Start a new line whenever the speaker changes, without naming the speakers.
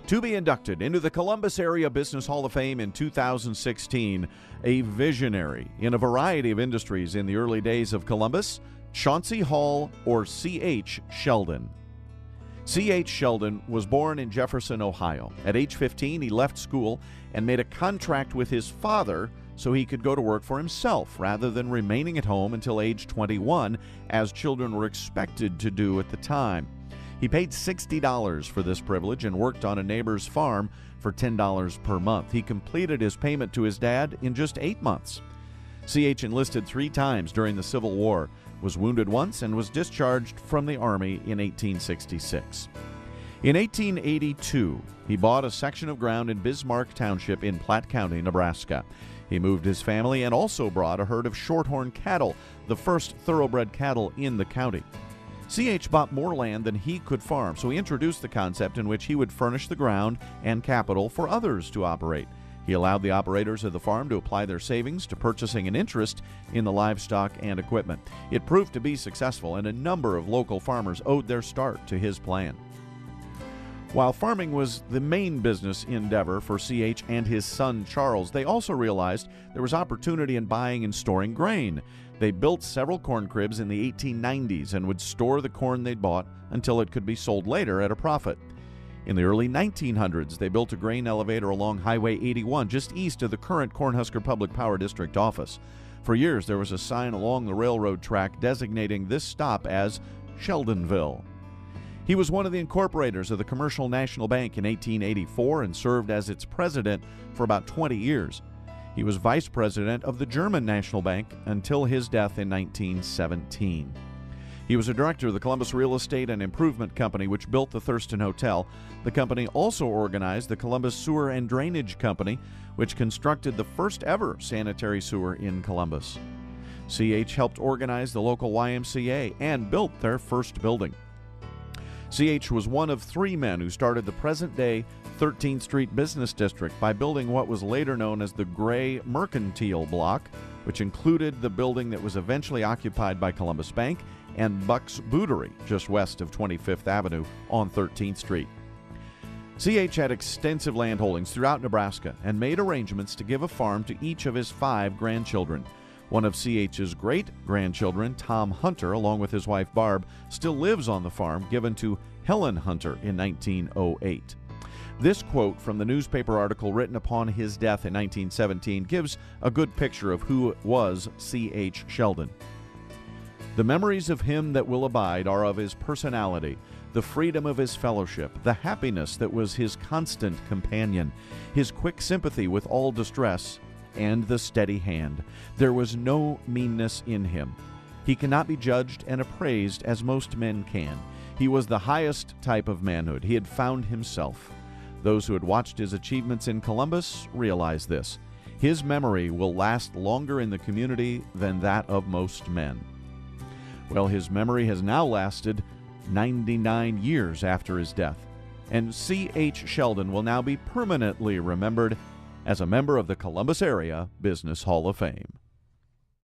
To be inducted into the Columbus Area Business Hall of Fame in 2016, a visionary in a variety of industries in the early days of Columbus, Chauncey Hall, or C.H. Sheldon. C.H. Sheldon was born in Jefferson, Ohio. At age 15, he left school and made a contract with his father so he could go to work for himself rather than remaining at home until age 21, as children were expected to do at the time. He paid $60 for this privilege and worked on a neighbor's farm for $10 per month. He completed his payment to his dad in just 8 months. C.H. enlisted 3 times during the Civil War, was wounded once, and was discharged from the Army in 1866. In 1882, he bought a section of ground in Bismarck Township in Platte County, Nebraska. He moved his family and also brought a herd of shorthorn cattle, the first thoroughbred cattle in the county. C.H. bought more land than he could farm, so he introduced the concept in which he would furnish the ground and capital for others to operate. He allowed the operators of the farm to apply their savings to purchasing an interest in the livestock and equipment. It proved to be successful, and a number of local farmers owed their start to his plan. While farming was the main business endeavor for C.H. and his son Charles, they also realized there was opportunity in buying and storing grain. They built several corn cribs in the 1890s and would store the corn they'd bought until it could be sold later at a profit. In the early 1900s, they built a grain elevator along Highway 81 just east of the current Cornhusker Public Power District office. For years, there was a sign along the railroad track designating this stop as Sheldonville. He was one of the incorporators of the Commercial National Bank in 1884 and served as its president for about 20 years. He was vice president of the German National Bank until his death in 1917. He was a director of the Columbus Real Estate and Improvement Company, which built the Thurston Hotel. The company also organized the Columbus Sewer and Drainage Company, which constructed the first ever sanitary sewer in Columbus. C.H. helped organize the local YMCA and built their first building. C.H. was one of 3 men who started the present-day 13th Street Business District by building what was later known as the Gray Mercantile Block, which included the building that was eventually occupied by Columbus Bank and Buck's Bootery, just west of 25th Avenue on 13th Street. C.H. had extensive land holdings throughout Nebraska and made arrangements to give a farm to each of his 5 grandchildren. One of C.H.'s great-grandchildren, Tom Hunter, along with his wife Barb, still lives on the farm given to Helen Hunter in 1908. This quote from the newspaper article written upon his death in 1917 gives a good picture of who was C.H. Sheldon. The memories of him that will abide are of his personality, the freedom of his fellowship, the happiness that was his constant companion, his quick sympathy with all distress, and the steady hand. There was no meanness in him. He cannot be judged and appraised as most men can. He was the highest type of manhood. He had found himself. Those who had watched his achievements in Columbus realize this. His memory will last longer in the community than that of most men. Well, his memory has now lasted 99 years after his death, and C.H. Sheldon will now be permanently remembered as a member of the Columbus Area Business Hall of Fame.